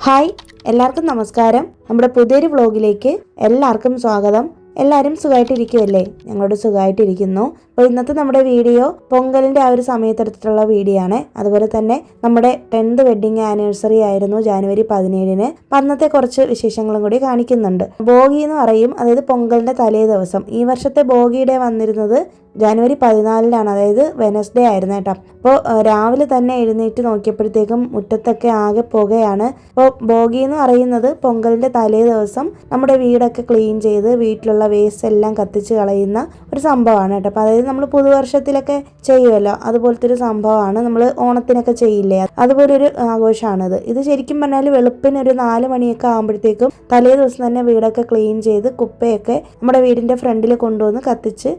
Hi, എല്ലാവർക്കും നമസ്കാരം. നമ്മുടെ പുതിയൊരു വ്ളോഗിലേക്ക് എല്ലാവർക്കും സ്വാഗതം. എല്ലാവരും സുഖമായിട്ടിരിക്കുമല്ലേ? ഞങ്ങളോട് സുഖമായിട്ടിരിക്കുന്നു. അപ്പോൾ ഇന്നത്തെ നമ്മുടെ വീഡിയോ പൊങ്കലിൻ്റെ ആ ഒരു സമയത്തെടുത്തിട്ടുള്ള വീഡിയോ ആണ്. അതുപോലെ തന്നെ നമ്മുടെ 10th വെഡ്ഡിങ് ആനിവേഴ്സറി ആയിരുന്നു ജനുവരി 17-ന്. അപ്പം അന്നത്തെ കുറച്ച് വിശേഷങ്ങളും കൂടി കാണിക്കുന്നുണ്ട്. ഭോഗി എന്ന് പറയും, അതായത് പൊങ്കലിൻ്റെ തലേ ദിവസം. ഈ വർഷത്തെ ഭോഗിയുടെ വന്നിരുന്നത് ജനുവരി 14-നാണ്, അതായത് വെനസ്ഡേ ആയിരുന്നു കേട്ടോ. അപ്പോൾ രാവിലെ തന്നെ എഴുന്നേറ്റ് നോക്കിയപ്പോഴത്തേക്കും മുറ്റത്തൊക്കെ ആകെ പുകയാണ്. അപ്പോൾ ഭോഗി എന്ന് പറയുന്നത് പൊങ്കലിൻ്റെ തലേ ദിവസം നമ്മുടെ വീടൊക്കെ ക്ലീൻ ചെയ്ത് വീട്ടിലുള്ള വേസ്റ്റ് എല്ലാം കത്തിച്ച് കളയുന്ന ഒരു സംഭവമാണ് കേട്ടോ. അപ്പോൾ അതായത് നമ്മൾ പുതുവർഷത്തിലൊക്കെ ചെയ്യുമല്ലോ, അതുപോലത്തെ ഒരു സംഭവമാണ്. നമ്മൾ ഓണത്തിനൊക്കെ ചെയ്യില്ലേ, അതുപോലൊരു ആഘോഷമാണിത്. ഇത് ശരിക്കും പറഞ്ഞാൽ വെളുപ്പിന് ഒരു 4 മണിയൊക്കെ ആകുമ്പോഴത്തേക്കും തലേ ദിവസം തന്നെ വീടൊക്കെ ക്ലീൻ ചെയ്ത് കുപ്പയൊക്കെ നമ്മുടെ വീടിൻ്റെ ഫ്രണ്ടിൽ കൊണ്ടുവന്ന് കത്തിച്ച്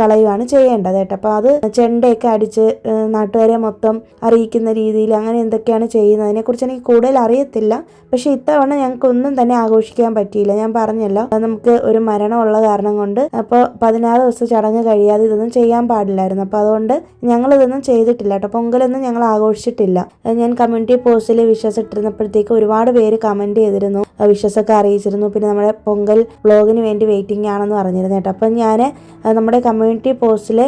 കളയുവാണ് ചെയ്യേണ്ടത് കേട്ടോ. അപ്പോൾ അത് ചെണ്ടയൊക്കെ അടിച്ച് നാട്ടുകാരെ മൊത്തം അറിയിക്കുന്ന രീതിയിൽ അങ്ങനെ എന്തൊക്കെയാണ് ചെയ്യുന്നത്, അതിനെക്കുറിച്ച് എനിക്ക് കൂടുതൽ അറിയത്തില്ല. പക്ഷേ ഇത്തവണ ഞങ്ങൾക്ക് ഒന്നും തന്നെ ആഘോഷിക്കാൻ പറ്റിയില്ല. ഞാൻ പറഞ്ഞല്ലോ, നമുക്ക് ഒരു മരണമുള്ള കാരണം കൊണ്ട് അപ്പോൾ 16 ദിവസം ചടങ്ങ് കഴിയാതെ ഇതൊന്നും ചെയ്യാൻ പാടില്ലായിരുന്നു. അപ്പോൾ അതുകൊണ്ട് ഞങ്ങൾ ഇതൊന്നും ചെയ്തിട്ടില്ല കേട്ടോ. പൊങ്കലൊന്നും ഞങ്ങൾ ആഘോഷിച്ചിട്ടില്ല. ഞാൻ കമ്മ്യൂണിറ്റി പോസ്റ്റിൽ വിഷസ് ഇട്ടിരുന്നപ്പോഴത്തേക്ക് ഒരുപാട് പേര് കമൻറ്റ് ചെയ്തിരുന്നു, വിഷസൊക്കെ അറിയിച്ചിരുന്നു. പിന്നെ നമ്മുടെ പൊങ്കൽ വ്ളോഗിന് വേണ്ടി വെയിറ്റിംഗ് ആണെന്ന് പറഞ്ഞിരുന്നു കേട്ടോ. അപ്പം ഞാൻ നമ്മുടെ കമ്മ്യൂണിറ്റി പോസ്റ്റിൽ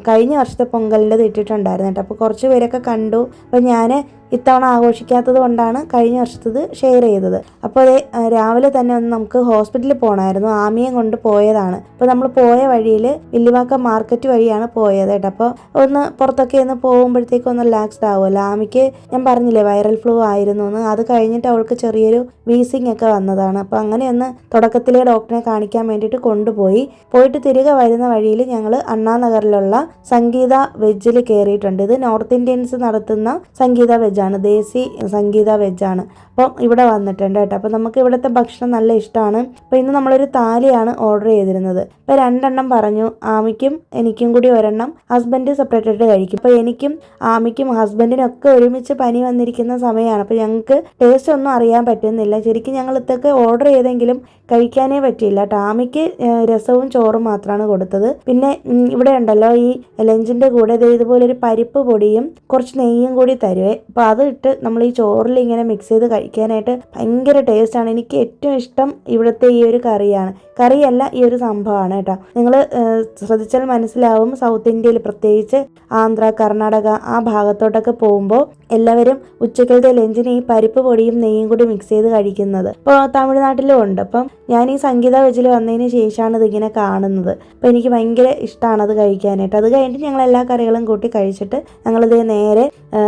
കഴിഞ്ഞ വർഷത്തെ പൊങ്കലിൻ്റെ ഇട്ടിട്ടുണ്ടായിരുന്നു കേട്ടോ. അപ്പോൾ കുറച്ച് പേരൊക്കെ കണ്ടു. അപ്പോൾ ഞാൻ ഇത്തവണ ആഘോഷിക്കാത്തത് കൊണ്ടാണ് കഴിഞ്ഞ വർഷത്തത് ഷെയർ ചെയ്തത്. അപ്പോൾ രാവിലെ തന്നെ ഒന്ന് നമുക്ക് ഹോസ്പിറ്റലിൽ പോകണമായിരുന്നു. ആമിയെ കൊണ്ട് പോയതാണ്. അപ്പോൾ നമ്മൾ പോയ വഴിയിൽ വില്ലിവാക്കം മാർക്കറ്റ് വഴിയാണ് പോയത് കേട്ടോ. അപ്പോൾ ഒന്ന് പുറത്തൊക്കെ ഒന്ന് പോകുമ്പോഴത്തേക്കും ഒന്ന് റിലാക്സ്ഡ് ആവുമല്ലോ. ആമിക്ക് ഞാൻ പറഞ്ഞില്ലേ വൈറൽ ഫ്ലൂ ആയിരുന്നു എന്ന്. അത് കഴിഞ്ഞിട്ട് അവൾക്ക് ചെറിയൊരു വീസിങ് ഒക്കെ വന്നതാണ്. അപ്പോൾ അങ്ങനെ ഒന്ന് തുടക്കത്തിലെ ഡോക്ടറെ കാണിക്കാൻ വേണ്ടിയിട്ട് കൊണ്ടുപോയി. പോയിട്ട് തിരികെ വരുന്ന വഴിയിൽ ഞങ്ങൾ അണ്ണാനഗറിലുള്ള സംഗീത വെജ്ജിൽ കയറിയിട്ടുണ്ട്. ഇത് നോർത്ത് ഇന്ത്യൻസ് നടത്തുന്ന സംഗീത വെജ് ആണ്, ദേശി സംഗീത വെജാണ്. അപ്പം ഇവിടെ വന്നിട്ടുണ്ട് കേട്ടോ. അപ്പം നമുക്ക് ഇവിടുത്തെ ഭക്ഷണം നല്ല ഇഷ്ടമാണ്. അപ്പോൾ ഇന്ന് നമ്മളൊരു താലിയാണ് ഓർഡർ ചെയ്തിരുന്നത്. അപ്പോൾ 2 എണ്ണം പറഞ്ഞു. ആമിക്കും എനിക്കും കൂടി ഒരെണ്ണം, ഹസ്ബൻഡ് സെപ്പറേറ്റ് ആയിട്ട് കഴിക്കും. അപ്പോൾ എനിക്കും ആമിക്കും ഹസ്ബൻഡിനും ഒക്കെ ഒരുമിച്ച് പനി വന്നിരിക്കുന്ന സമയമാണ്. അപ്പോൾ ഞങ്ങൾക്ക് ടേസ്റ്റ് ഒന്നും അറിയാൻ പറ്റുന്നില്ല. ശരിക്കും ഞങ്ങൾ ഇതൊക്കെ ഓർഡർ ചെയ്തെങ്കിലും കഴിക്കാനേ പറ്റിയില്ല കേട്ടോ. ആമിക്ക് രസവും ചോറും മാത്രമാണ് കൊടുത്തത്. പിന്നെ ഇവിടെ ഉണ്ടല്ലോ ഈ ലഞ്ചിൻ്റെ കൂടെ ഇതുപോലൊരു പരിപ്പ് പൊടിയും കുറച്ച് നെയ്യും കൂടി തരുവേ. അപ്പോൾ അത് ഇട്ട് നമ്മൾ ഈ ചോറിൽ ഇങ്ങനെ മിക്സ് ചെയ്ത് കഴിക്കാനായിട്ട് ഭയങ്കര ടേസ്റ്റാണ്. എനിക്ക് ഏറ്റവും ഇഷ്ടം ഇവിടുത്തെ ഈ ഒരു കറിയല്ല ഈ ഒരു സംഭവമാണ് കേട്ടോ. നിങ്ങൾ ശ്രദ്ധിച്ചാൽ മനസ്സിലാവും, സൗത്ത് ഇന്ത്യയിൽ പ്രത്യേകിച്ച് ആന്ധ്ര, കർണാടക ആ ഭാഗത്തോട്ടൊക്കെ പോകുമ്പോൾ എല്ലാവരും ഉച്ചക്കലത്തെ ലഞ്ചിന് ഈ പരിപ്പ് പൊടിയും നെയ്യും കൂടി മിക്സ് ചെയ്ത് കഴിക്കുന്നത്. അപ്പോൾ തമിഴ്നാട്ടിലും ഉണ്ട്. അപ്പം ഞാൻ ഈ സംഗീത വെജിൽ വന്നതിന് ശേഷമാണ് ഇതിങ്ങനെ കാണുന്നത്. അപ്പോൾ എനിക്ക് ഭയങ്കര ഇഷ്ടമാണ് അത് കഴിക്കാനായിട്ട്. അത് കഴിഞ്ഞിട്ട് ഞങ്ങൾ എല്ലാ കറികളും കൂട്ടി കഴിച്ചിട്ട് ഞങ്ങളിത് നേരെ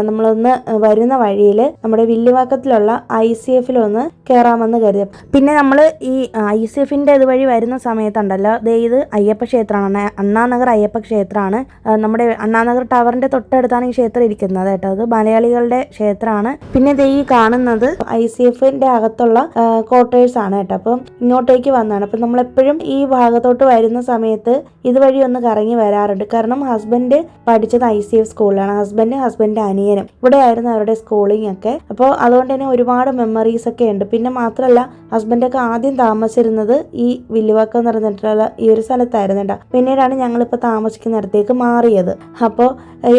നമ്മളൊന്ന് വരുന്ന വഴിയിൽ നമ്മുടെ വില്ലിവാക്കത്തിലുള്ള ICF-ലൊന്ന് കയറാമെന്ന് കരുതി. പിന്നെ നമ്മൾ ഈ ICF-ൻ്റെ ഇതുവഴി വരുന്ന സമയത്തുണ്ടല്ലോ, ഇത് അയ്യപ്പ ക്ഷേത്രമാണ്, അണ്ണാനഗർ അയ്യപ്പ ക്ഷേത്രമാണ്. നമ്മുടെ അണ്ണാനഗർ ടവറിൻ്റെ തൊട്ടടുത്താണ് ഈ ക്ഷേത്രം ഇരിക്കുന്നത് കേട്ടോ. അത് മലയാളികളുടെ ക്ഷേത്രമാണ്. പിന്നെ ഈ കാണുന്നത് ICF-ൻ്റെ അകത്തുള്ള ക്വാർട്ടേഴ്സ് ആണ് കേട്ടോ. അപ്പം ഇങ്ങോട്ടേക്ക് വന്നതാണ്. അപ്പം നമ്മളെപ്പോഴും ഈ ഭാഗത്തോട്ട് വരുന്ന സമയത്ത് ഇതുവഴി ഒന്ന് കറങ്ങി വരാറുണ്ട്. കാരണം ഹസ്ബൻഡ് പഠിച്ചത് ICF സ്കൂളിലാണ്. ഹസ്ബൻഡ് അനിയനും ഇവിടെ ആയിരുന്നു അവരുടെ സ്കൂളിംഗ് ഒക്കെ. അപ്പോൾ അതുകൊണ്ട് തന്നെ ഒരുപാട് മെമ്മറീസ് ഒക്കെ ഉണ്ട്. പിന്നെ മാത്രമല്ല ഹസ്ബൻഡൊക്കെ ആദ്യം താമസിച്ചിരുന്നത് ഈ വില്ലിവാക്കം എന്ന് പറഞ്ഞിട്ടുള്ള ഈ ഒരു സ്ഥലത്തായിരുന്നു കേട്ടോ. പിന്നീടാണ് ഞങ്ങളിപ്പോൾ താമസിക്കുന്നിടത്തേക്ക് മാറിയത്. അപ്പോൾ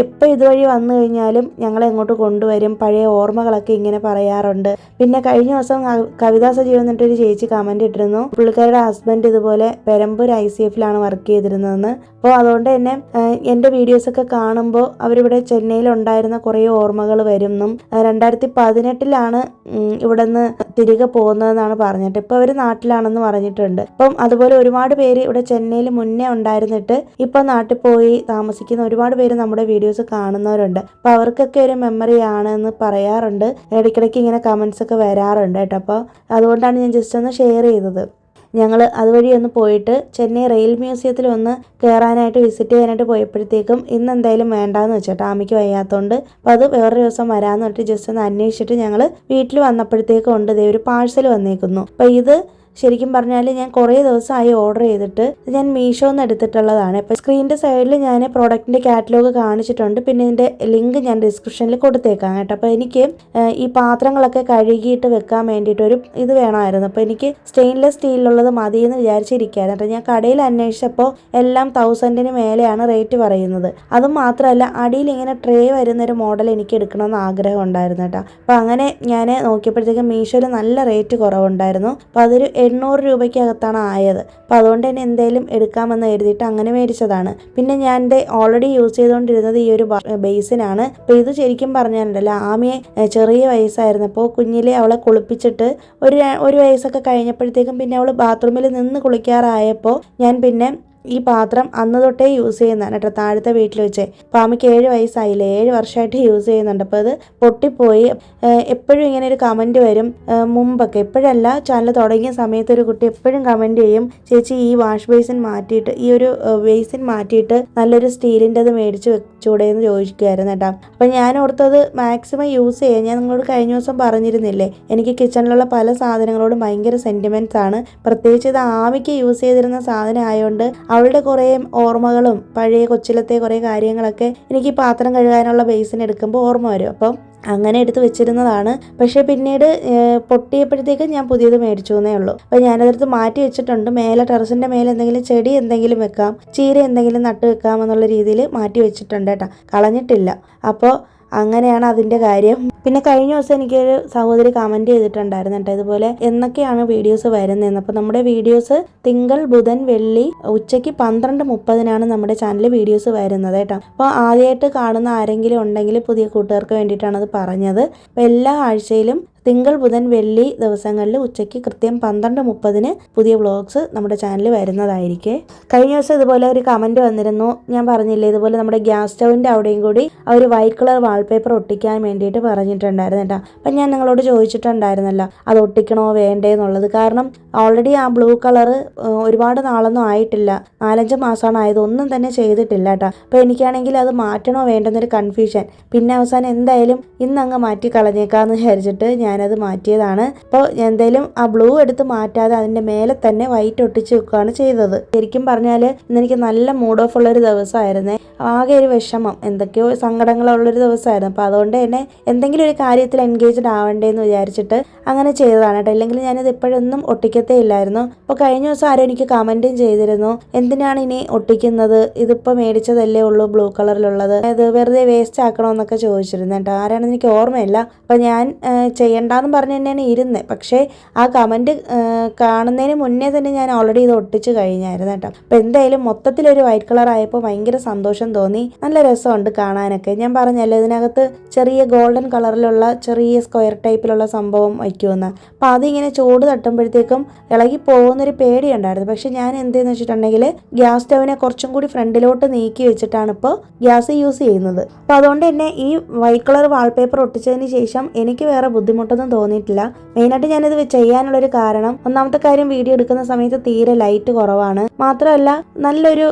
എപ്പോൾ ഇതുവഴി വന്നു കഴിഞ്ഞാലും ഞങ്ങളെ എങ്ങോട്ട് കൊണ്ടുവരും, പഴയ ഓർമ്മകളൊക്കെ ഇങ്ങനെ പറയാറുണ്ട്. പിന്നെ കഴിഞ്ഞ ദിവസം കവിതാ സജീവൻ എന്നിട്ടൊരു ചേച്ചി കമൻറ്റ് ഇട്ടിരുന്നു, പുള്ളിക്കാരുടെ ഹസ്ബൻഡ് ഇതുപോലെ പെരമ്പൂർ ICF-ലാണ് വർക്ക് ചെയ്തിരുന്നതെന്ന്. അപ്പോൾ അതുകൊണ്ട് തന്നെ എൻ്റെ വീഡിയോസൊക്കെ കാണുമ്പോൾ അവരിവിടെ ചെന്നൈയിലുണ്ടായിരുന്ന കുറേ ഓർമ്മകൾ വരുമെന്നും 2018-ലാണ് ഇവിടെ നിന്ന് തിരികെ പോകുന്നതെന്നാണ് പറഞ്ഞിട്ട്. ഇപ്പോൾ അവർ നാട്ടിലാണെന്ന് പറഞ്ഞിട്ടുണ്ട്. അപ്പം അതുപോലെ ഒരുപാട് പേര് ഇവിടെ ചെന്നൈയിൽ മുന്നേ ഉണ്ടായിരുന്നിട്ട് ഇപ്പോൾ നാട്ടിൽ പോയി താമസിക്കുന്ന ഒരുപാട് പേര് നമ്മുടെ വീഡിയോസ് കാണുന്നവരുണ്ട്. അപ്പോൾ അവർക്കൊക്കെ ഒരു മെമ്മറി ആണെന്ന് പറയാറുണ്ട്. ഇടയ്ക്കിടയ്ക്ക് ഇങ്ങനെ കമൻസ് ഒക്കെ വരാറുണ്ട് കേട്ടോ. അപ്പോൾ അതുകൊണ്ടാണ് ഞാൻ ജസ്റ്റ് ഒന്ന് ഷെയർ ചെയ്തത്. ഞങ്ങൾ അതുവഴി ഒന്ന് പോയിട്ട് ചെന്നൈ റെയിൽ മ്യൂസിയത്തിൽ ഒന്ന് കയറാനായിട്ട് വിസിറ്റ് ചെയ്യാനായിട്ട് പോയപ്പോഴത്തേക്കും ഇന്ന് എന്തായാലും വേണ്ടാന്ന് വെച്ചിട്ട് ആമിക്ക് വയ്യാത്തതുകൊണ്ട് അപ്പോൾ അത് വേറൊരു ദിവസം വരാമെന്ന് പറഞ്ഞിട്ട് ജസ്റ്റ് ഒന്ന് അന്വേഷിച്ചിട്ട് ഞങ്ങൾ വീട്ടിൽ വന്നപ്പോഴത്തേക്കും ഉണ്ട് ഒരു പാഴ്സൽ വന്നേക്കുന്നു. അപ്പോൾ ഇത് ശരിക്കും പറഞ്ഞാൽ ഞാൻ കുറേ ദിവസമായി ഓർഡർ ചെയ്തിട്ട്. ഞാൻ മീഷോന്ന് എടുത്തിട്ടുള്ളതാണ്. ഇപ്പോൾ സ്ക്രീനിൻ്റെ സൈഡിൽ ഞാൻ പ്രോഡക്റ്റിൻ്റെ കാറ്റലോഗ് കാണിച്ചിട്ടുണ്ട്. പിന്നെ ഇതിൻ്റെ ലിങ്ക് ഞാൻ ഡിസ്ക്രിപ്ഷനിൽ കൊടുത്തേക്കാം കേട്ടോ. അപ്പോൾ എനിക്ക് ഈ പാത്രങ്ങളൊക്കെ കഴുകിയിട്ട് വെക്കാൻ വേണ്ടിയിട്ട് ഒരു ഇത് വേണമായിരുന്നു. അപ്പോൾ എനിക്ക് സ്റ്റെയിൻലെസ് സ്റ്റീലിലുള്ളത് മതിയെന്ന് വിചാരിച്ചിരിക്കുകയായിരുന്നു കേട്ടോ. ഞാൻ കടയിൽ അന്വേഷിച്ചപ്പോൾ എല്ലാം 1000-ന് മേലെയാണ് റേറ്റ് പറയുന്നത്. അതും മാത്രമല്ല അടിയിൽ ഇങ്ങനെ ട്രേ വരുന്നൊരു മോഡൽ എനിക്ക് എടുക്കണമെന്ന് ആഗ്രഹം ഉണ്ടായിരുന്നു കേട്ടോ. അപ്പോൾ അങ്ങനെ ഞാൻ നോക്കിയപ്പോഴത്തേക്കും മീഷോയിൽ നല്ല റേറ്റ് കുറവുണ്ടായിരുന്നു. അപ്പോൾ അതൊരു 800 രൂപയ്ക്കകത്താണ് ആയത്. അപ്പോൾ അതുകൊണ്ട് തന്നെ എന്തെങ്കിലും എടുക്കാമെന്ന് കരുതിയിട്ട് അങ്ങനെ മേടിച്ചതാണ്. പിന്നെ ഞാൻ ഓൾറെഡി യൂസ് ചെയ്തുകൊണ്ടിരുന്നത് ഈ ഒരു ബേസിനാണ്. അപ്പോൾ ഇത് ശരിക്കും പറഞ്ഞാലുണ്ടല്ലോ, ആമിയെ ചെറിയ വയസ്സായിരുന്നപ്പോൾ കുഞ്ഞിലെ അവളെ കുളിപ്പിച്ചിട്ട് ഒരു വയസ്സൊക്കെ കഴിഞ്ഞപ്പോഴത്തേക്കും പിന്നെ അവൾ ബാത്റൂമിൽ നിന്ന് കുളിക്കാറായപ്പോൾ ഞാൻ പിന്നെ ഈ പാത്രം അന്ന് തൊട്ടേ യൂസ് ചെയ്യുന്നതാണ് കേട്ടോ. താഴത്തെ വീട്ടിൽ വെച്ച്. അപ്പോൾ ആമയ്ക്ക് 7 വയസ്സായില്ലേ, 7 വർഷമായിട്ട് യൂസ് ചെയ്യുന്നുണ്ട്. അപ്പോൾ അത് പൊട്ടിപ്പോയി. എപ്പോഴും ഇങ്ങനെ ഒരു കമൻറ്റ് വരും. മുമ്പൊക്കെ, എപ്പോഴല്ല, ചാനൽ തുടങ്ങിയ സമയത്ത് ഒരു കുട്ടി എപ്പോഴും കമൻറ്റ് ചെയ്യും, ചേച്ചി ഈ വാഷ് ബേസിൻ മാറ്റിയിട്ട്, ഈ ഒരു ബേസിൻ മാറ്റിയിട്ട് നല്ലൊരു സ്റ്റീലിൻ്റെത് മേടിച്ച് വെച്ചൂടെ എന്ന് ചോദിക്കുമായിരുന്നു കേട്ടോ. അപ്പോൾ ഞാൻ ഓർത്തത് മാക്സിമം യൂസ് ചെയ്യാം. ഞാൻ നിങ്ങളോട് കഴിഞ്ഞ ദിവസം പറഞ്ഞിരുന്നില്ലേ, എനിക്ക് കിച്ചണിലുള്ള പല സാധനങ്ങളോടും ഭയങ്കര സെൻറ്റിമെൻറ്റ്സ് ആണ്. പ്രത്യേകിച്ച് ഇത് ആമിക്ക് യൂസ് ചെയ്തിരുന്ന സാധനം ആയതുകൊണ്ട് അവളുടെ കുറേ ഓർമ്മകളും പഴയ കൊച്ചിലത്തെ കുറേ കാര്യങ്ങളൊക്കെ എനിക്ക് പാത്രം കഴുകാനുള്ള ബേസിൻ എടുക്കുമ്പോൾ ഓർമ്മ വരും. അപ്പം അങ്ങനെ എടുത്ത് വെച്ചിരുന്നതാണ്. പക്ഷേ പിന്നീട് പൊട്ടിയപ്പോഴത്തേക്ക് ഞാൻ പുതിയത് മേടിച്ചു എന്നേ ഉള്ളൂ. അപ്പോൾ ഞാനതെടുത്ത് മാറ്റി വെച്ചിട്ടുണ്ട്. മേലെ ടെറസിൻ്റെ മേലെ എന്തെങ്കിലും ചെടി എന്തെങ്കിലും വെക്കാം, ചീര എന്തെങ്കിലും നട്ട് വെക്കാം എന്നുള്ള രീതിയിൽ മാറ്റി വെച്ചിട്ടുണ്ട് കേട്ടോ. കളഞ്ഞിട്ടില്ല. അപ്പോൾ അങ്ങനെയാണ് അതിൻ്റെ കാര്യം. പിന്നെ കഴിഞ്ഞ ദിവസം എനിക്കൊരു സഹോദരി കമൻറ്റ് ചെയ്തിട്ടുണ്ടായിരുന്നു കേട്ടോ, ഇതുപോലെ എന്നൊക്കെയാണ് വീഡിയോസ് വരുന്നതെന്ന്. അപ്പോൾ നമ്മുടെ വീഡിയോസ് തിങ്കൾ, ബുധൻ, വെള്ളി ഉച്ചയ്ക്ക് 12:30 നമ്മുടെ ചാനലിൽ വീഡിയോസ് വരുന്നത് കേട്ടോ. അപ്പോൾ ആദ്യമായിട്ട് കാണുന്ന ആരെങ്കിലും ഉണ്ടെങ്കിൽ പുതിയ കൂട്ടുകാർക്ക് വേണ്ടിയിട്ടാണ് അത് പറഞ്ഞത്. അപ്പോൾ എല്ലാ ആഴ്ചയിലും തിങ്കൾ, ബുധൻ, വെള്ളി ദിവസങ്ങളിൽ ഉച്ചയ്ക്ക് കൃത്യം 12:30 പുതിയ വ്ളോഗ്സ് നമ്മുടെ ചാനലിൽ വരുന്നതായിരിക്കും. കഴിഞ്ഞ ദിവസം ഇതുപോലെ ഒരു കമൻറ്റ് വന്നിരുന്നു. ഞാൻ പറഞ്ഞില്ലേ, ഇതുപോലെ നമ്മുടെ ഗ്യാസ് സ്റ്റൗവിൻ്റെ അവിടെയും കൂടി ഒരു വൈറ്റ് കളർ വാൾപേപ്പർ ഒട്ടിക്കാൻ വേണ്ടിയിട്ട് പറഞ്ഞിട്ടുണ്ടായിരുന്നു കേട്ടോ. അപ്പം ഞാൻ നിങ്ങളോട് ചോദിച്ചിട്ടുണ്ടായിരുന്നല്ലോ അത് ഒട്ടിക്കണോ വേണ്ടേ എന്നുള്ളത്. കാരണം ഓൾറെഡി ആ ബ്ലൂ കളറ് ഒരുപാട് നാളൊന്നും ആയിട്ടില്ല, 4-5 മാസമാണ് ആയത്, ഒന്നും തന്നെ ചെയ്തിട്ടില്ല കേട്ടോ. അപ്പോൾ എനിക്കാണെങ്കിൽ അത് മാറ്റണോ വേണ്ടെന്നൊരു കൺഫ്യൂഷൻ. പിന്നെ അവസാനം എന്തായാലും ഇന്നങ്ങ് മാറ്റി കളഞ്ഞേക്കാമെന്ന് വിചാരിച്ചിട്ട് ഞാനത് മാറ്റിയതാണ്. അപ്പോൾ എന്തായാലും ആ ബ്ലൂ എടുത്ത് മാറ്റാതെ അതിൻ്റെ മേലെ തന്നെ വൈറ്റ് ഒട്ടിച്ച് വെക്കുകയാണ് ചെയ്തത്. ശരിക്കും പറഞ്ഞാൽ ഇന്നെനിക്ക് നല്ല മൂഡ് ഓഫ് ഉള്ളൊരു ദിവസമായിരുന്നേ. ആകെ ഒരു വിഷമം, എന്തൊക്കെയോ സങ്കടങ്ങളുള്ളൊരു ദിവസമായിരുന്നു. അപ്പോൾ അതുകൊണ്ട് തന്നെ എന്തെങ്കിലും ഒരു കാര്യത്തിൽ എൻഗേജ്ഡ് ആവണ്ടേന്ന് വിചാരിച്ചിട്ട് അങ്ങനെ ചെയ്തതാണ് കേട്ടോ. ഇല്ലെങ്കിൽ ഞാനിത് ഇപ്പോഴൊന്നും ഒട്ടിക്കത്തേ ഇല്ലായിരുന്നു. അപ്പോൾ കഴിഞ്ഞ ദിവസം ആരും എനിക്ക് കമൻറ്റും ചെയ്തിരുന്നു, എന്തിനാണ് ഇനി ഒട്ടിക്കുന്നത്, ഇതിപ്പോൾ മേടിച്ചതല്ലേ ഉള്ളൂ ബ്ലൂ കളറിലുള്ളത്, ഇത് വെറുതെ വേസ്റ്റ് ആക്കണമെന്നൊക്കെ ചോദിച്ചിരുന്നു കേട്ടോ. ആരാണെന്ന് എനിക്ക് ഓർമ്മയില്ല. അപ്പോൾ ഞാൻ ചെയ്യണ്ടെന്ന് പറഞ്ഞ് തന്നെയാണ് ഇരുന്നത്. പക്ഷേ ആ കമൻറ്റ് കാണുന്നതിന് മുന്നേ തന്നെ ഞാൻ ഓൾറെഡി ഇത് ഒട്ടിച്ച് കഴിഞ്ഞായിരുന്നു കേട്ടോ. അപ്പോൾ എന്തായാലും മൊത്തത്തിലൊരു വൈറ്റ് കളർ ആയപ്പോൾ ഭയങ്കര സന്തോഷം തോന്നി. നല്ല രസമുണ്ട് കാണാനൊക്കെ. ഞാൻ പറഞ്ഞല്ലോ ഇതിനകത്ത് ചെറിയ ഗോൾഡൻ കളറിലുള്ള ചെറിയ സ്ക്വയർ ടൈപ്പിലുള്ള സംഭവം വയ്ക്കുമെന്ന്. അപ്പോൾ അതിങ്ങനെ ചൂട് തട്ടുമ്പോഴത്തേക്കും ഇളകി പോകുന്നൊരു പേടിയുണ്ടായിരുന്നു. പക്ഷെ ഞാൻ എന്തെന്ന് വെച്ചിട്ടുണ്ടെങ്കിൽ ഗ്യാസ് സ്റ്റൗവിനെ കുറച്ചും കൂടി ഫ്രണ്ടിലോട്ട് നീക്കി വെച്ചിട്ടാണ് ഇപ്പോൾ ഗ്യാസ് യൂസ് ചെയ്യുന്നത്. അപ്പോൾ അതുകൊണ്ട് തന്നെ ഈ വൈറ്റ് കളർ വാൾപേപ്പർ ഒട്ടിച്ചതിന് ശേഷം എനിക്ക് വേറെ ബുദ്ധിമുട്ടൊന്നും തോന്നിയിട്ടില്ല. മെയിനായിട്ട് ഞാനിത് ചെയ്യാനുള്ളൊരു കാരണം, ഒന്നാമത്തെ കാര്യം വീഡിയോ എടുക്കുന്ന സമയത്ത് തീരെ ലൈറ്റ് കുറവാണ്. മാത്രമല്ല നല്ലൊരു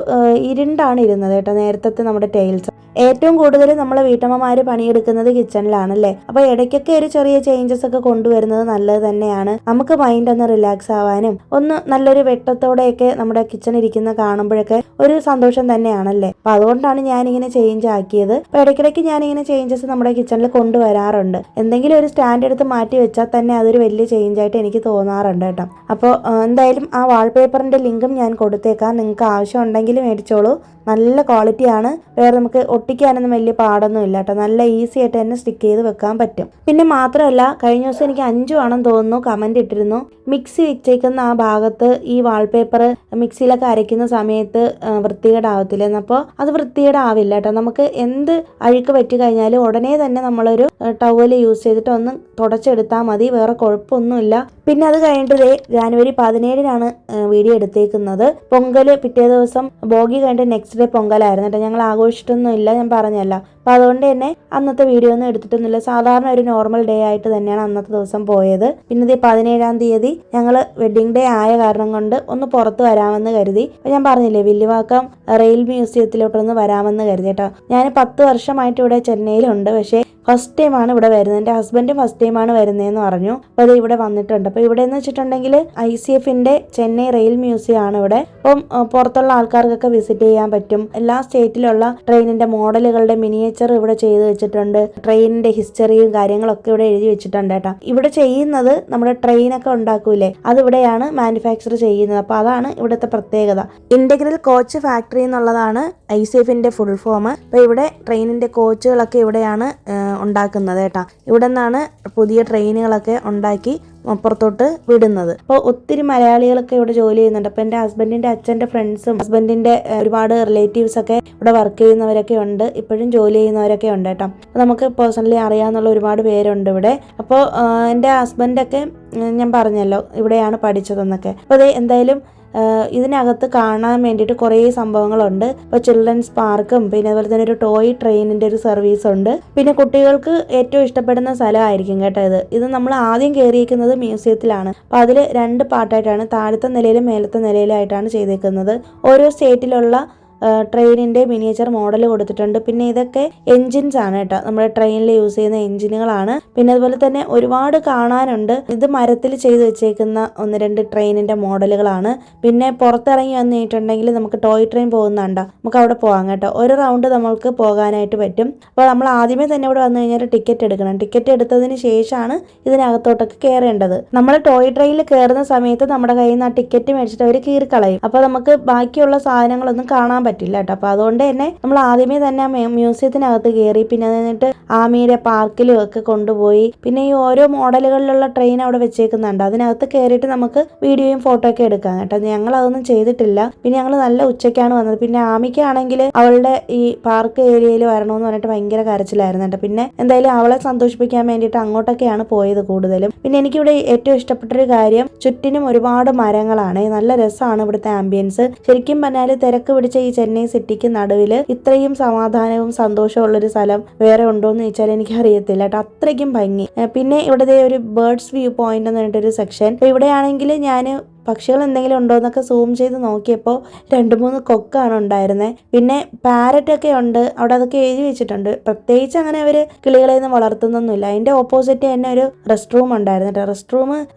ഇരുണ്ടാണ് ഇരുന്നത് കേട്ടോ നേരത്തെ നമ്മുടെ ടൈൽസ്. ഏറ്റവും കൂടുതൽ നമ്മളെ വീട്ടമ്മമാർ പണിയെടുക്കുന്നത് കിച്ചണിലാണല്ലേ. അപ്പോൾ ഇടയ്ക്കൊക്കെ ഒരു ചെറിയ ചേഞ്ചസ് ഒക്കെ കൊണ്ടുവരുന്നത് നല്ലത് തന്നെയാണ്. നമുക്ക് മൈൻഡ് ഒന്ന് റിലാക്സ് ആവാനും ഒന്ന് നല്ലൊരു വെട്ടത്തോടെയൊക്കെ നമ്മുടെ കിച്ചൺ ഇരിക്കുന്ന കാണുമ്പോഴൊക്കെ ഒരു സന്തോഷം തന്നെയാണല്ലേ. അപ്പോൾ അതുകൊണ്ടാണ് ഞാനിങ്ങനെ ചേഞ്ച് ആക്കിയത്. അപ്പോൾ ഇടയ്ക്കിടയ്ക്ക് ഞാനിങ്ങനെ ചേഞ്ചസ് നമ്മുടെ കിച്ചണിൽ കൊണ്ടുവരാറുണ്ട്. എന്തെങ്കിലും ഒരു സ്റ്റാൻഡ് എടുത്ത് മാറ്റി വെച്ചാൽ തന്നെ അതൊരു വലിയ ചേഞ്ച് ആയിട്ട് എനിക്ക് തോന്നാറുണ്ട് കേട്ടോ. അപ്പോൾ എന്തായാലും ആ വാൾപേപ്പറിൻ്റെ ലിങ്കും ഞാൻ കൊടുത്തേക്കാം. നിങ്ങൾക്ക് ആവശ്യം ഉണ്ടെങ്കിൽ മേടിച്ചോളൂ. നല്ല ക്വാളിറ്റിയാണ്. വേറെ നമുക്ക് ഒട്ടിക്കാനൊന്നും വലിയ പാടൊന്നും ഇല്ല കേട്ടോ. നല്ല ഈസി ആയിട്ട് തന്നെ സ്റ്റിക്ക് ചെയ്ത് വെക്കാൻ പറ്റും. പിന്നെ മാത്രമല്ല കഴിഞ്ഞ ദിവസം എനിക്ക് 5 ആണെന്ന് തോന്നുന്നു കമൻറ്റ് ഇട്ടിരുന്നു, മിക്സി വെച്ചേക്കുന്ന ആ ഭാഗത്ത് ഈ വാൾപേപ്പർ മിക്സിയിലൊക്കെ അരയ്ക്കുന്ന സമയത്ത് വൃത്തികേടാവത്തില്ലെന്ന്. അപ്പോൾ അത് വൃത്തികേടാവില്ല കേട്ടോ. നമുക്ക് എന്ത് അഴുക്ക് പറ്റി കഴിഞ്ഞാലും ഉടനെ തന്നെ നമ്മളൊരു ടവൽ യൂസ് ചെയ്തിട്ട് ഒന്ന് തുടച്ചെടുത്താൽ മതി, വേറെ കുഴപ്പമൊന്നുമില്ല. പിന്നെ അത് കഴിഞ്ഞിട്ട് ജാനുവരി 17 വീഡിയോ എടുത്തേക്കുന്നത്. പൊങ്കൽ പിറ്റേ ദിവസം, ഭോഗി കഴിഞ്ഞിട്ട് നെക്സ്റ്റ് ഡേ പൊങ്കലായിരുന്നു കേട്ടോ. ഞങ്ങൾ ആഘോഷിച്ചിട്ടൊന്നും ഇല്ല, ഞാൻ പറഞ്ഞല്ല. അപ്പോൾ അതുകൊണ്ട് തന്നെ അന്നത്തെ വീഡിയോ ഒന്നും എടുത്തിട്ടൊന്നുമില്ല. സാധാരണ ഒരു നോർമൽ ഡേ ആയിട്ട് തന്നെയാണ് അന്നത്തെ ദിവസം പോയത്. പിന്നെ 17-ാം തീയതി ഞങ്ങൾ വെഡ്ഡിങ് ഡേ ആയ കാരണം കൊണ്ട് ഒന്ന് പുറത്ത് വരാമെന്ന് കരുതി. അപ്പോൾ ഞാൻ പറഞ്ഞില്ലേ വില്ലിവാക്കം റെയിൽ മ്യൂസിയത്തിലോട്ടൊന്ന് വരാമെന്ന് കരുതി കേട്ടോ. ഞാൻ 10 വർഷമായിട്ട് ഇവിടെ ചെന്നൈയിലുണ്ട്. പക്ഷേ ഫസ്റ്റ് ടൈമാണ് ഇവിടെ വരുന്നത്. എൻ്റെ ഹസ്ബൻഡ് ഫസ്റ്റ് ടൈമാണ് വരുന്നതെന്ന് പറഞ്ഞു. അപ്പോൾ അത് ഇവിടെ വന്നിട്ടുണ്ട്. അപ്പോൾ ഇവിടെ എന്ന് വെച്ചിട്ടുണ്ടെങ്കിൽ ICFന്റെ ചെന്നൈ റെയിൽ മ്യൂസിയം ആണ് ഇവിടെ. അപ്പം പുറത്തുള്ള ആൾക്കാർക്കൊക്കെ വിസിറ്റ് ചെയ്യാൻ പറ്റും. എല്ലാ സ്റ്റേറ്റിലുള്ള ട്രെയിനിന്റെ മോഡലുകളുടെ മിനിയേച്ചർ ഇവിടെ ചെയ്ത് വെച്ചിട്ടുണ്ട്. ട്രെയിനിന്റെ ഹിസ്റ്ററിയും കാര്യങ്ങളൊക്കെ ഇവിടെ എഴുതി വെച്ചിട്ടുണ്ട് കേട്ടോ. ഇവിടെ ചെയ്യുന്നത് നമ്മുടെ ട്രെയിനൊക്കെ ഉണ്ടാക്കൂലേ, അതിവിടെയാണ് മാനുഫാക്ചർ ചെയ്യുന്നത്. അപ്പോൾ അതാണ് ഇവിടുത്തെ പ്രത്യേകത. ഇന്റഗ്രൽ കോച്ച് ഫാക്ടറി എന്നുള്ളതാണ് ICFന്റെ ഫുൾ ഫോം. അപ്പോൾ ഇവിടെ ട്രെയിനിന്റെ കോച്ചുകളൊക്കെ ഇവിടെയാണ് ഉണ്ടാക്കുന്നത് കേട്ടോ. ഇവിടെ നിന്നാണ് പുതിയ ട്രെയിനുകളൊക്കെ ഉണ്ടാക്കി പുറത്തോട്ട് വിടുന്നത്. അപ്പോൾ ഒത്തിരി മലയാളികളൊക്കെ ഇവിടെ ജോലി ചെയ്യുന്നുണ്ട്. അപ്പോൾ എൻ്റെ ഹസ്ബൻഡിൻ്റെ അച്ഛൻ്റെ ഫ്രണ്ട്സും ഹസ്ബൻഡിൻ്റെ ഒരുപാട് റിലേറ്റീവ്സ് ഒക്കെ ഇവിടെ വർക്ക് ചെയ്യുന്നവരൊക്കെ ഉണ്ട്. ഇപ്പോഴും ജോലി ചെയ്യുന്നവരൊക്കെ ഉണ്ട് കേട്ടോ. അപ്പോൾ നമുക്ക് പേഴ്സണലി അറിയാവുന്ന ഒരുപാട് പേരുണ്ട് ഇവിടെ. അപ്പോൾ എൻ്റെ ഹസ്ബൻഡൊക്കെ ഞാൻ പറഞ്ഞല്ലോ ഇവിടെയാണ് പഠിച്ചതെന്നൊക്കെ. അപ്പോൾ അത് എന്തായാലും ഇതിനകത്ത് കാണാൻ വേണ്ടിയിട്ട് കുറേ സംഭവങ്ങളുണ്ട്. ഇപ്പോൾ ചിൽഡ്രൻസ് പാർക്കും പിന്നെ അതുപോലെ തന്നെ ഒരു ടോയ് ട്രെയിനിൻ്റെ ഒരു സർവീസ് ഉണ്ട്. പിന്നെ കുട്ടികൾക്ക് ഏറ്റവും ഇഷ്ടപ്പെടുന്ന സ്ഥലമായിരിക്കും കേട്ടോ ഇത് നമ്മൾ ആദ്യം കയറിയിരിക്കുന്നത് മ്യൂസിയത്തിലാണ്. അപ്പോൾ അതിൽ 2 പാർട്ടായിട്ടാണ്, താഴത്തെ നിലയിലും മേലത്തെ നിലയിലായിട്ടാണ് ചെയ്തേക്കുന്നത്. ഓരോ സ്റ്റേറ്റിലുള്ള ട്രെയിനിൻ്റെ മിനിയേച്ചർ മോഡൽ കൊടുത്തിട്ടുണ്ട്. പിന്നെ ഇതൊക്കെ എൻജിൻസ് ആണ് കേട്ടോ, നമ്മുടെ ട്രെയിനിൽ യൂസ് ചെയ്യുന്ന എൻജിനുകളാണ്. പിന്നെ അതുപോലെ തന്നെ ഒരുപാട് കാണാനുണ്ട്. ഇത് മരത്തിൽ ചെയ്ത് വെച്ചേക്കുന്ന 1-2 ട്രെയിനിൻ്റെ മോഡലുകളാണ്. പിന്നെ പുറത്തിറങ്ങി വന്നിട്ടുണ്ടെങ്കിൽ നമുക്ക് ടോയ് ട്രെയിൻ പോകുന്നുണ്ടോ, നമുക്ക് അവിടെ പോകാം കേട്ടോ. ഒരു റൗണ്ട് നമ്മൾക്ക് പോകാനായിട്ട് പറ്റും. അപ്പോൾ നമ്മൾ ആദ്യമേ തന്നെ ഇവിടെ വന്നു കഴിഞ്ഞാൽ ടിക്കറ്റ് എടുക്കണം. ടിക്കറ്റ് എടുത്തതിന് ശേഷമാണ് ഇതിനകത്തോട്ടൊക്കെ കയറേണ്ടത്. നമ്മൾ ടോയ് ട്രെയിനിൽ കയറുന്ന സമയത്ത് നമ്മുടെ കയ്യിൽ നിന്ന് ആ ടിക്കറ്റ് മേടിച്ചിട്ട് അവർ കീറിക്കളയും. അപ്പോൾ നമുക്ക് ബാക്കിയുള്ള സാധനങ്ങളൊന്നും കാണാൻ പറ്റില്ല കേട്ടോ. അപ്പോൾ അതുകൊണ്ട് തന്നെ നമ്മൾ ആദ്യമേ തന്നെ മ്യൂസിയത്തിനകത്ത് കയറി. പിന്നെ എന്നിട്ട് ആമിയുടെ പാർക്കിലും ഒക്കെ കൊണ്ടുപോയി. പിന്നെ ഈ ഓരോ മോഡലുകളിലുള്ള ട്രെയിൻ അവിടെ വെച്ചേക്കുന്നുണ്ട്. അതിനകത്ത് കയറിയിട്ട് നമുക്ക് വീഡിയോയും ഫോട്ടോ ഒക്കെ എടുക്കാം കേട്ടോ. ഞങ്ങൾ അതൊന്നും ചെയ്തിട്ടില്ല. പിന്നെ ഞങ്ങൾ നല്ല ഉച്ചയ്ക്കാണ് വന്നത്. പിന്നെ ആമിക്കാണെങ്കിൽ അവളുടെ ഈ പാർക്ക് ഏരിയയിൽ വരണമെന്ന് പറഞ്ഞിട്ട് ഭയങ്കര കരച്ചിലായിരുന്നു കേട്ടോ. പിന്നെ എന്തായാലും അവളെ സന്തോഷിപ്പിക്കാൻ വേണ്ടിയിട്ട് അങ്ങോട്ടൊക്കെയാണ് പോയത് കൂടുതലും. പിന്നെ എനിക്കിവിടെ ഏറ്റവും ഇഷ്ടപ്പെട്ടൊരു കാര്യം ചുറ്റിനും ഒരുപാട് മരങ്ങളാണ്. നല്ല രസമാണ് ഇവിടുത്തെ ആംബിയൻസ്. ശരിക്കും പറഞ്ഞാൽ തിരക്ക് പിടിച്ച ഈ ചെന്നൈ സിറ്റിക്ക് നടുവിൽ ഇത്രയും സമാധാനവും സന്തോഷവും ഉള്ളൊരു സ്ഥലം വേറെ ഉണ്ടോയെന്ന് ചോദിച്ചാൽ എനിക്ക് അറിയത്തില്ല കേട്ടോ. അത്രയ്ക്കും ഭംഗി. പിന്നെ ഇവിടുത്തെ ഒരു ബേർഡ്സ് വ്യൂ പോയിന്റ് എന്ന് പറഞ്ഞിട്ടൊരു സെക്ഷൻ. അപ്പോൾ ഇവിടെയാണെങ്കിൽ ഞാൻ പക്ഷികൾ എന്തെങ്കിലും ഉണ്ടോ എന്നൊക്കെ സൂം ചെയ്ത് നോക്കിയപ്പോൾ 2-3 കൊക്കാണ് ഉണ്ടായിരുന്നത്. പിന്നെ പാരറ്റൊക്കെ ഉണ്ട് അവിടെ, അതൊക്കെ എഴുതി വെച്ചിട്ടുണ്ട്. പ്രത്യേകിച്ച് അങ്ങനെ അവർ കിളികളെ ഒന്നും വളർത്തുന്നൊന്നുമില്ല. അതിൻ്റെ ഓപ്പോസിറ്റ് തന്നെ ഒരു റെസ്റ്റ് റൂം ഉണ്ടായിരുന്നു കേട്ടോ. റെസ്റ്റ് റൂം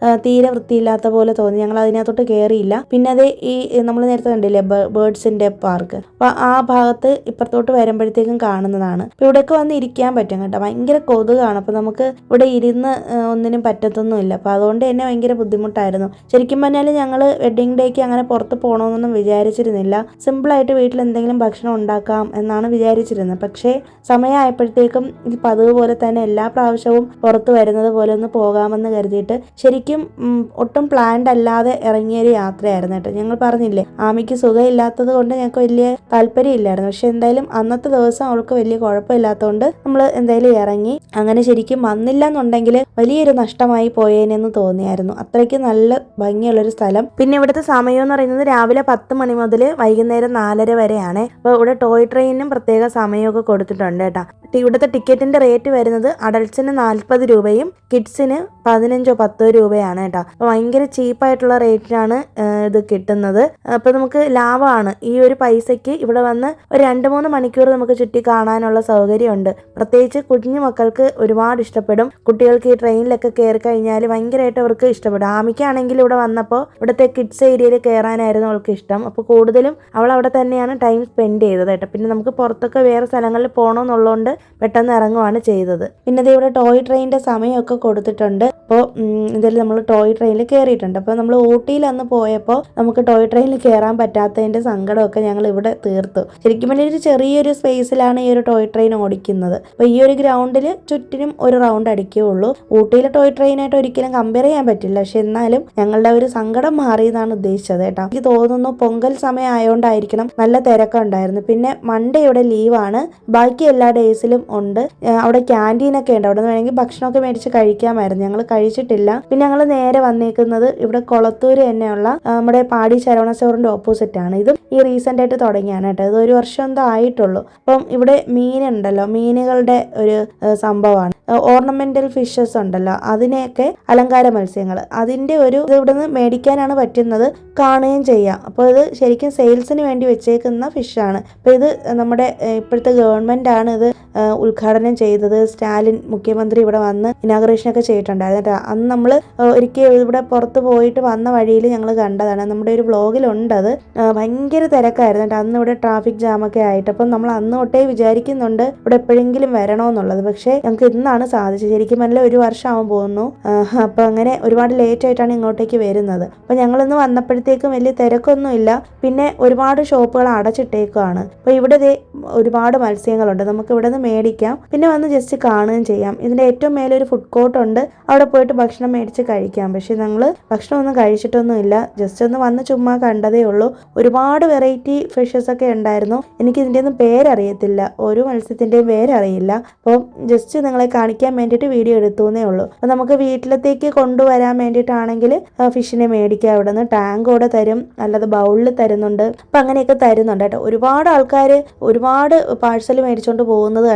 തീരെ വൃത്തിയില്ലാത്ത പോലെ തോന്നി. ഞങ്ങൾ അതിനകത്തോട്ട് കയറിയില്ല. പിന്നെ അത് ഈ നമ്മൾ നേരത്തെ കണ്ടില്ലേ ബേർഡ്സിൻ്റെ പാർക്ക്, അപ്പോൾ ആ ഭാഗത്ത് ഇപ്പുറത്തോട്ട് വരുമ്പോഴത്തേക്കും കാണുന്നതാണ്. അപ്പോൾ ഇവിടെയൊക്കെ വന്ന് ഇരിക്കാൻ പറ്റും കേട്ടോ. ഭയങ്കര കൊതുകാണ്. അപ്പോൾ നമുക്ക് ഇവിടെ ഇരുന്ന് ഒന്നിനും പറ്റത്തൊന്നുമില്ല. അപ്പോൾ അതുകൊണ്ട് തന്നെ ഭയങ്കര ബുദ്ധിമുട്ടായിരുന്നു. ശരിക്കും പറഞ്ഞാൽ ഞങ്ങൾ വെഡ്ഡിങ് ഡേക്ക് അങ്ങനെ പുറത്ത് പോകണമെന്നൊന്നും വിചാരിച്ചിരുന്നില്ല. സിമ്പിളായിട്ട് വീട്ടിൽ എന്തെങ്കിലും ഭക്ഷണം ഉണ്ടാക്കാം എന്നാണ് വിചാരിച്ചിരുന്നത്. പക്ഷേ സമയമായപ്പോഴത്തേക്കും ഈ പതിവ് പോലെ തന്നെ എല്ലാ പ്രാവശ്യവും പുറത്ത് വരുന്നത് പോലെ ഒന്ന് പോകാമെന്ന് കരുതിയിട്ട് ശരിക്കും ഒട്ടും പ്ലാൻഡ് അല്ലാതെ ഇറങ്ങിയൊരു യാത്രയായിരുന്നു കേട്ടോ. ഞങ്ങൾ പറഞ്ഞില്ലേ ആമിക്ക് സുഖമില്ലാത്തത് കൊണ്ട് ഞങ്ങൾക്ക് വലിയ താല്പര്യമില്ലായിരുന്നു. പക്ഷെ എന്തായാലും അന്നത്തെ ദിവസം അവൾക്ക് വലിയ കുഴപ്പമില്ലാത്തതുകൊണ്ട് നമ്മൾ എന്തായാലും ഇറങ്ങി. അങ്ങനെ ശരിക്കും വന്നില്ല എന്നുണ്ടെങ്കിൽ വലിയൊരു നഷ്ടമായി പോയേനെന്ന് തോന്നിയായിരുന്നു. അത്രയ്ക്ക് നല്ല ഭംഗിയുള്ളൊരു സ്ഥലം. പിന്നെ ഇവിടുത്തെ സമയം എന്ന് പറയുന്നത് രാവിലെ 10 മണി മുതൽ വൈകുന്നേരം 4:30 വരെയാണ്. അപ്പോൾ ഇവിടെ ടോയ് ട്രെയിനും പ്രത്യേക സമയമൊക്കെ കൊടുത്തിട്ടുണ്ട് കേട്ടോ. ഇവിടുത്തെ ടിക്കറ്റിന്റെ റേറ്റ് വരുന്നത് അഡൽട്സിന് 40 രൂപയും കിഡ്സിന് 15-10 രൂപയാണ് കേട്ടോ. അപ്പോൾ ഭയങ്കര ചീപ്പായിട്ടുള്ള റേറ്റിനാണ് ഇത് കിട്ടുന്നത്. അപ്പോൾ നമുക്ക് ലാഭമാണ്. ഈ ഒരു പൈസയ്ക്ക് ഇവിടെ വന്ന് ഒരു 2-3 മണിക്കൂർ നമുക്ക് ചുറ്റി കാണാനുള്ള സൗകര്യമുണ്ട്. പ്രത്യേകിച്ച് കുഞ്ഞു മക്കൾക്ക് ഒരുപാട് ഇഷ്ടപ്പെടും. കുട്ടികൾക്ക് ഈ ട്രെയിനിലൊക്കെ കയറി കഴിഞ്ഞാൽ ഭയങ്കരമായിട്ട് അവർക്ക് ഇഷ്ടപ്പെടും. ആമിക്കാണെങ്കിൽ ഇവിടെ വന്നപ്പോൾ ഇവിടുത്തെ കിഡ്സ് ഏരിയയിൽ കയറാനായിരുന്നു അവൾക്ക് ഇഷ്ടം. അപ്പോൾ കൂടുതലും അവൾ അവിടെ തന്നെയാണ് ടൈം സ്പെൻഡ് ചെയ്തത് കേട്ടോ. പിന്നെ നമുക്ക് പുറത്തൊക്കെ വേറെ സ്ഥലങ്ങളിൽ പോകണമെന്നുള്ളതുകൊണ്ട് പെട്ടെന്ന് ഇറങ്ങുവാണ് ചെയ്തത്. പിന്നെ ഇത് ഇവിടെ ടോയ് ട്രെയിനിൻ്റെ സമയമൊക്കെ കൊടുത്തിട്ടുണ്ട്. അപ്പോൾ ഇതിൽ നമ്മൾ ടോയ് ട്രെയിനിൽ കയറിയിട്ടുണ്ട്. അപ്പോൾ നമ്മൾ ഊട്ടിയിൽ അന്ന് പോയപ്പോൾ നമുക്ക് ടോയ് ട്രെയിനിൽ കയറാൻ പറ്റാത്തതിൻ്റെ സങ്കടമൊക്കെ ഞങ്ങൾ ഇവിടെ തീർത്തു. ശരിക്കും പറഞ്ഞാൽ ഒരു ചെറിയൊരു സ്പേസിലാണ് ഈ ഒരു ടോയ് ട്രെയിൻ ഓടിക്കുന്നത്. അപ്പോൾ ഈ ഒരു ഗ്രൗണ്ടിൽ ചുറ്റിനും ഒരു റൗണ്ട് അടിക്കുകയുള്ളൂ. ഊട്ടിയിലെ ടോയ് ട്രെയിനായിട്ട് ഒരിക്കലും കമ്പയർ ചെയ്യാൻ പറ്റില്ല. പക്ഷെ എന്നാലും ഞങ്ങളുടെ ഒരു സങ്കടം സങ്കടം മാറി എന്നാണ് ഉദ്ദേശിച്ചത് കേട്ടോ. എനിക്ക് തോന്നുന്നു പൊങ്കൽ സമയം ആയതുകൊണ്ടായിരിക്കണം നല്ല തിരക്കുണ്ടായിരുന്നു. പിന്നെ മൺഡേ ഇവിടെ ലീവാണ്, ബാക്കി എല്ലാ ഡേയ്സിലും ഉണ്ട്. അവിടെ ക്യാൻറ്റീനൊക്കെ ഉണ്ട്, അവിടെ നിന്ന് വേണമെങ്കിൽ ഭക്ഷണമൊക്കെ മേടിച്ച് കഴിക്കാമായിരുന്നു. ഞങ്ങൾ കഴിച്ചിട്ടില്ല. പിന്നെ ഞങ്ങൾ നേരെ വന്നേക്കുന്നത് ഇവിടെ കൊളത്തൂര് തന്നെയുള്ള നമ്മുടെ പാടി ശരവണ സ്റ്റോറിന്റെ ഓപ്പോസിറ്റ് ആണ്. ഇതും ഈ റീസെന്റ് ആയിട്ട് തുടങ്ങിയാണ് കേട്ടോ. ഇത് 1 വർഷം എന്തോ ആയിട്ടുള്ളൂ. അപ്പം ഇവിടെ മീനുണ്ടല്ലോ, മീനുകളുടെ ഒരു സംഭവമാണ്. ഓർണമെന്റൽ ഫിഷസ് ഉണ്ടല്ലോ, അതിനെയൊക്കെ അലങ്കാര മത്സ്യങ്ങൾ, അതിന്റെ ഒരു ഇത് ഇവിടുന്ന് മേടിക്കാനാണ് പറ്റുന്നത്, കാണുകയും ചെയ്യാം. അപ്പോൾ ഇത് ശരിക്കും സെയിൽസിന് വേണ്ടി വെച്ചേക്കുന്ന ഫിഷാണ്. അപ്പോൾ ഇത് നമ്മുടെ ഇപ്പോഴത്തെ ഗവൺമെന്റ് ആണ് ഇത് ഉദ്ഘാടനം ചെയ്തത്. സ്റ്റാലിൻ മുഖ്യമന്ത്രി ഇവിടെ വന്ന് ഇനാഗുറേഷൻ ഒക്കെ ചെയ്തിട്ടുണ്ടായിരുന്നു. അന്ന് നമ്മൾ ഒരിക്കൽ ഇവിടെ പുറത്ത് പോയിട്ട് വന്ന വഴിയിൽ ഞങ്ങൾ കണ്ടതാണ്. നമ്മുടെ ഒരു വ്ളോഗിലുണ്ട് അത്. ഭയങ്കര തിരക്കായിരുന്നു അന്ന് ഇവിടെ ട്രാഫിക് ജാമൊക്കെ ആയിട്ട്. അപ്പം നമ്മൾ അന്ന് തൊട്ടേ വിചാരിക്കുന്നുണ്ട് ഇവിടെ എപ്പോഴെങ്കിലും വരണമെന്നുള്ളത്. പക്ഷേ ഞങ്ങൾക്ക് ഇന്നാണ് സാധിച്ചത്. ശരിക്കും നല്ല 1 വർഷമാവാൻ പോകുന്നു. അപ്പം അങ്ങനെ ഒരുപാട് ലേറ്റ് ആയിട്ടാണ് ഇങ്ങോട്ടേക്ക് വരുന്നത്. അപ്പം ഞങ്ങളിന്ന് വന്നപ്പോഴത്തേക്കും വലിയ തിരക്കൊന്നുമില്ല. പിന്നെ ഒരുപാട് ഷോപ്പുകൾ അടച്ചിട്ടേക്കുവാണ്. അപ്പോൾ ഇവിടെ ഒരുപാട് മത്സ്യങ്ങളുണ്ട്, നമുക്ക് ഇവിടെ നിന്ന് മേടിക്കാം. പിന്നെ വന്ന് ജസ്റ്റ് കാണുകയും ചെയ്യാം. ഇതിൻ്റെ ഏറ്റവും മേലെ ഒരു ഫുഡ് കോർട്ട് ഉണ്ട്, അവിടെ പോയിട്ട് ഭക്ഷണം മേടിച്ച് കഴിക്കാം. പക്ഷെ ഞങ്ങൾ ഭക്ഷണമൊന്നും കഴിച്ചിട്ടൊന്നുമില്ല, ജസ്റ്റ് ഒന്ന് വന്ന് ചുമ്മാ കണ്ടതേ ഉള്ളൂ. ഒരുപാട് വെറൈറ്റി ഫിഷസ് ഒക്കെ ഉണ്ടായിരുന്നു. എനിക്ക് ഇതിൻ്റെ ഒന്നും പേരറിയത്തില്ല, ഒരു മത്സ്യത്തിൻ്റെയും പേരറിയില്ല. അപ്പോൾ ജസ്റ്റ് നിങ്ങളെ കാണിക്കാൻ വേണ്ടിയിട്ട് വീഡിയോ എടുത്തുവെന്നേ ഉള്ളൂ. അപ്പോൾ നമുക്ക് വീട്ടിലത്തേക്ക് കൊണ്ടുവരാൻ വേണ്ടിയിട്ടാണെങ്കിൽ ഫിഷിനെ മേടിക്കാം. അവിടെ നിന്ന് ടാങ്കോടെ തരും, അല്ലാതെ ബൗളിൽ തരുന്നുണ്ട്. അപ്പം അങ്ങനെയൊക്കെ തരുന്നുണ്ട് കേട്ടോ. ഒരുപാട് ആൾക്കാർ ഒരുപാട് പാഴ്സൽ മേടിച്ചുകൊണ്ട് പോകുന്നത്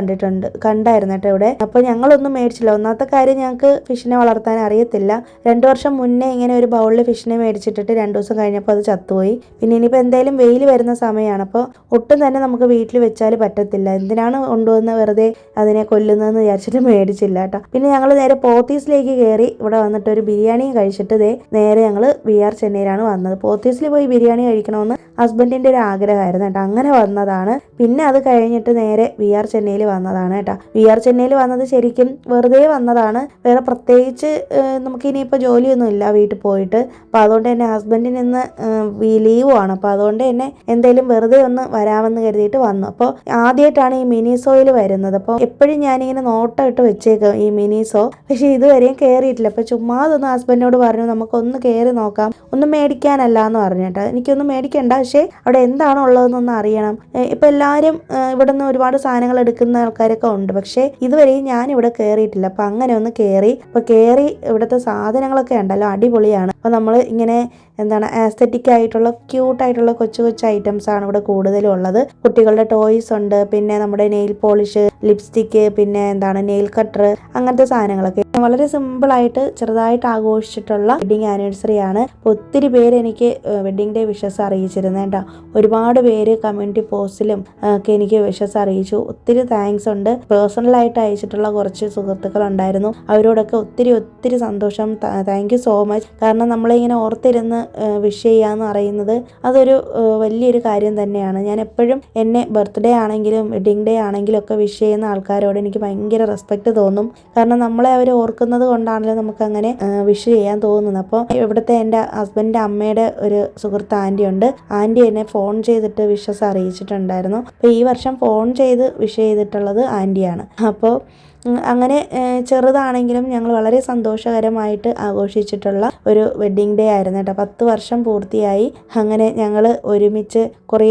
കണ്ടായിരുന്നു കേട്ടോ ഇവിടെ. അപ്പോൾ ഞങ്ങളൊന്നും മേടിച്ചില്ല. ഒന്നാമത്തെ കാര്യം, ഞങ്ങൾക്ക് ഫിഷിനെ വളർത്താൻ അറിയത്തില്ല. 2 വർഷം മുന്നേ ഇങ്ങനെ ഒരു ബൗളിൽ ഫിഷിനെ മേടിച്ചിട്ടിട്ട് 2 ദിവസം കഴിഞ്ഞപ്പോൾ അത് ചത്തുപോയി. പിന്നെ ഇനിയിപ്പോൾ എന്തായാലും വെയിൽ വരുന്ന സമയമാണ്, അപ്പോൾ ഒട്ടും തന്നെ നമുക്ക് വീട്ടിൽ വെച്ചാൽ പറ്റത്തില്ല. എന്തിനാണ് കൊണ്ടുവന്ന് വെറുതെ അതിനെ കൊല്ലുന്നതെന്ന് വിചാരിച്ചിട്ട് മേടിച്ചില്ല കേട്ടോ. പിന്നെ ഞങ്ങൾ നേരെ പോത്തീസിലേക്ക് കയറി. ഇവിടെ വന്നിട്ട് ഒരു ബിരിയാണിയും കഴിച്ചിട്ട് നേരെ ഞങ്ങൾ VR ചെന്നൈയിലാണ് വന്നത്. പോത്തീസിൽ പോയി ബിരിയാണി കഴിക്കണമെന്ന് ഹസ്ബൻഡിൻ്റെ ഒരു ആഗ്രഹമായിരുന്നു കേട്ടോ. അങ്ങനെ വന്നതാണ്. പിന്നെ അത് കഴിഞ്ഞിട്ട് നേരെ VR ചെന്നൈയിൽ വന്നതാണ് കേട്ടോ. VR ചെന്നൈയിൽ വന്നത് ശരിക്കും വെറുതെ വന്നതാണ്, വേറെ പ്രത്യേകിച്ച് നമുക്കിനിയിപ്പോൾ ജോലിയൊന്നും ഇല്ല വീട്ടിൽ പോയിട്ട്. അപ്പോൾ അതുകൊണ്ട് തന്നെ ഹസ്ബൻഡിന് ഇന്ന് ലീവുമാണ്. അപ്പോൾ അതുകൊണ്ട് തന്നെ എന്തെങ്കിലും വെറുതെ ഒന്ന് വരാമെന്ന് കരുതിയിട്ട് വന്നു. അപ്പോൾ ആദ്യമായിട്ടാണ് ഈ മിനിസോയിൽ വരുന്നത്. അപ്പോൾ എപ്പോഴും ഞാനിങ്ങനെ നോട്ടം ഇട്ട് വെച്ചേക്കും ഈ മിനിസോ, പക്ഷേ ഇതുവരെയും കയറിയിട്ടില്ല. അപ്പോൾ ചുമ്മാ അതൊന്ന് ഹസ്ബൻഡിനോട് പറഞ്ഞു നമുക്കൊന്ന് കയറി നോക്കാം, ഒന്നും മേടിക്കാനല്ല എന്ന് പറഞ്ഞു കേട്ടോ. എനിക്കൊന്നും മേടിക്കണ്ട, പക്ഷേ അവിടെ എന്താണോ ഉള്ളതെന്നൊന്ന് അറിയണം. ഇപ്പം എല്ലാവരും ഇവിടെ നിന്ന് ഒരുപാട് സാധനങ്ങൾ എടുക്കുന്ന ആൾക്കാരൊക്കെ ഉണ്ട്, പക്ഷേ ഇതുവരെയും ഞാനിവിടെ കയറിയിട്ടില്ല. അപ്പം അങ്ങനെ ഒന്ന് കയറി. അപ്പോൾ കയറി ഇവിടുത്തെ സാധനങ്ങളൊക്കെ ഉണ്ടല്ലോ അടിപൊളിയാണ്. അപ്പോൾ നമ്മൾ ഇങ്ങനെ ആസ്തറ്റിക് ആയിട്ടുള്ള ക്യൂട്ടായിട്ടുള്ള കൊച്ചു കൊച്ചു ഐറ്റംസ് ആണ് ഇവിടെ കൂടുതലും ഉള്ളത്. കുട്ടികളുടെ ടോയ്സ് ഉണ്ട്, പിന്നെ നമ്മുടെ നെയിൽ പോളിഷ്, ലിപ്സ്റ്റിക്ക്, പിന്നെ നെയിൽ കട്ടർ, അങ്ങനത്തെ സാധനങ്ങളൊക്കെ വളരെ സിമ്പിളായിട്ട് ചെറുതായിട്ട് ആഘോഷിച്ചിട്ടുള്ള വെഡിങ് ആനിവേഴ്സറി ആണ്. ഒത്തിരി പേര് എനിക്ക് വെഡിങ് ഡേ വിഷസ് അറിയിച്ചിരുന്നു കേട്ടോ. ഒരുപാട് പേര് കമ്മ്യൂണിറ്റി പോസ്റ്റിലും ഒക്കെ എനിക്ക് വിഷസ് അറിയിച്ചു. ഒത്തിരി താങ്ക്സ് ഉണ്ട്. പേഴ്സണലായിട്ട് അയച്ചിട്ടുള്ള കുറച്ച് സുഹൃത്തുക്കളുണ്ടായിരുന്നു, അവരോടൊക്കെ ഒത്തിരി ഒത്തിരി സന്തോഷം. Thank you so much. കാരണം നമ്മളിങ്ങനെ ഓർത്തിരുന്ന് വിഷ് ചെയ്യാന്ന് പറയുന്നത് അതൊരു വലിയൊരു കാര്യം തന്നെയാണ്. ഞാൻ എപ്പോഴും എന്നെ ബർത്ത്ഡേ ആണെങ്കിലും വെഡിങ് ഡേ ആണെങ്കിലും ഒക്കെ വിഷ് ചെയ്യുന്ന ആൾക്കാരോട് എനിക്ക് ഭയങ്കര റെസ്പെക്റ്റ് തോന്നും. കാരണം നമ്മളെ അവർ ഓർക്കുന്നത് കൊണ്ടാണല്ലോ നമുക്കങ്ങനെ വിഷ് ചെയ്യാൻ തോന്നുന്നത്. അപ്പോൾ ഇവിടുത്തെ എൻ്റെ ഹസ്ബൻഡിൻ്റെ അമ്മയുടെ ഒരു സുഹൃത്ത് ആൻറ്റി ഉണ്ട്. ആൻറ്റി എന്നെ ഫോൺ ചെയ്തിട്ട് വിഷസ് അറിയിച്ചിട്ടുണ്ടായിരുന്നു. അപ്പോൾ ഈ വർഷം ഫോൺ ചെയ്ത് വിഷ് ചെയ്തിട്ടുള്ളത് ആൻറ്റിയാണ്. അപ്പോൾ അങ്ങനെ ചെറുതാണെങ്കിലും ഞങ്ങൾ വളരെ സന്തോഷകരമായിട്ട് ആഘോഷിച്ചിട്ടുള്ള ഒരു വെഡ്ഡിങ് ഡേ ആയിരുന്നു കേട്ടോ. 10 വർഷം പൂർത്തിയായി. അങ്ങനെ ഞങ്ങൾ ഒരുമിച്ച് കുറേ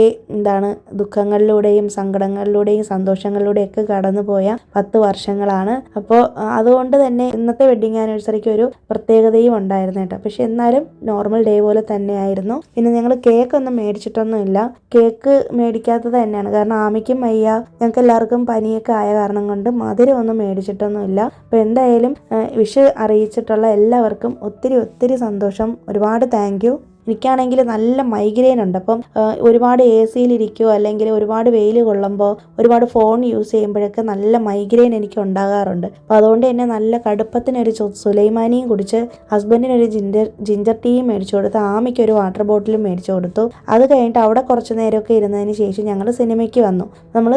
ദുഃഖങ്ങളിലൂടെയും സങ്കടങ്ങളിലൂടെയും സന്തോഷങ്ങളിലൂടെയൊക്കെ കടന്നു പോയ 10 വർഷങ്ങളാണ്. അപ്പോൾ അതുകൊണ്ട് തന്നെ ഇന്നത്തെ വെഡ്ഡിങ് ആനിവേഴ്സറിക്ക് ഒരു പ്രത്യേകതയും ഉണ്ടായിരുന്നു കേട്ടോ. പക്ഷെ എന്നാലും നോർമൽ ഡേ പോലെ തന്നെയായിരുന്നു. പിന്നെ ഞങ്ങൾ കേക്കൊന്നും മേടിച്ചിട്ടൊന്നുമില്ല. കേക്ക് മേടിക്കാത്തത് തന്നെയാണ് കാരണം ആമിക്കും വയ്യ, ഞങ്ങൾക്ക് എല്ലാവർക്കും പനിയൊക്കെ ആയ കാരണം കൊണ്ട് മധുരമൊന്നും മേടിച്ചിട്ടൊന്നുമില്ല. അപ്പോൾ എന്തായാലും വിഷ് അറിയിച്ചിട്ടുള്ള എല്ലാവർക്കും ഒത്തിരി ഒത്തിരി സന്തോഷം. ഒരുപാട് താങ്ക് യു. എനിക്കാണെങ്കിൽ നല്ല മൈഗ്രെയിൻ ഉണ്ട്. അപ്പം ഒരുപാട് AC-യിലിരിക്കുകയോ അല്ലെങ്കിൽ ഒരുപാട് വെയിൽ കൊള്ളുമ്പോൾ ഒരുപാട് ഫോൺ യൂസ് ചെയ്യുമ്പോഴൊക്കെ നല്ല മൈഗ്രെയിൻ എനിക്ക് ഉണ്ടാകാറുണ്ട്. അപ്പോൾ അതുകൊണ്ട് തന്നെ നല്ല കടുപ്പത്തിനൊരു സുലൈമാനിയും കുടിച്ച് ഹസ്ബൻഡിനൊരു ജിഞ്ചർ ടീയും മേടിച്ചു കൊടുത്തു, ആമിക്കൊരു വാട്ടർ ബോട്ടിലും മേടിച്ചു കൊടുത്തു. അത് കഴിഞ്ഞിട്ട് അവിടെ കുറച്ച് നേരമൊക്കെ ഇരുന്നതിന് ശേഷം ഞങ്ങൾ സിനിമയ്ക്ക് വന്നു. നമ്മൾ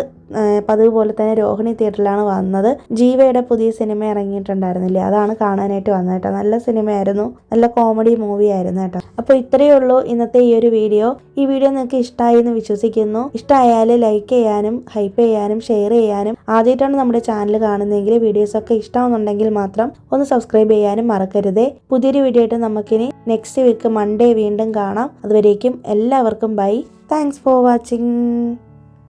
പതിവ് പോലെ തന്നെ രോഹിണി തിയേറ്ററിലാണ് വന്നത്. ജീവയുടെ പുതിയ സിനിമ ഇറങ്ങിയിട്ടുണ്ടായിരുന്നില്ലേ, അതാണ് കാണാനായിട്ട് വന്നത് കേട്ടോ. നല്ല സിനിമയായിരുന്നു, നല്ല കോമഡി മൂവി ആയിരുന്നു കേട്ടോ. അപ്പോൾ ഇത്രയേ ഉള്ളൂ ഇന്നത്തെ ഈ ഒരു വീഡിയോ. ഈ വീഡിയോ നിങ്ങൾക്ക് ഇഷ്ടമായി എന്ന് വിശ്വസിക്കുന്നു. ഇഷ്ടമായാൽ ലൈക്ക് ചെയ്യാനും ഹൈപ്പ് ചെയ്യാനും ഷെയർ ചെയ്യാനും, ആദ്യമായിട്ടാണ് നമ്മുടെ ചാനൽ കാണുന്നതെങ്കിൽ വീഡിയോസൊക്കെ ഇഷ്ടമാണെന്നുണ്ടെങ്കിൽ മാത്രം ഒന്ന് സബ്സ്ക്രൈബ് ചെയ്യാനും മറക്കരുതേ. പുതിയൊരു വീഡിയോ ആയിട്ട് നമുക്കിനി നെക്സ്റ്റ് വീക്ക് മൺഡേ വീണ്ടും കാണാം. അതുവരേക്കും എല്ലാവർക്കും ബൈ. Thanks for watching.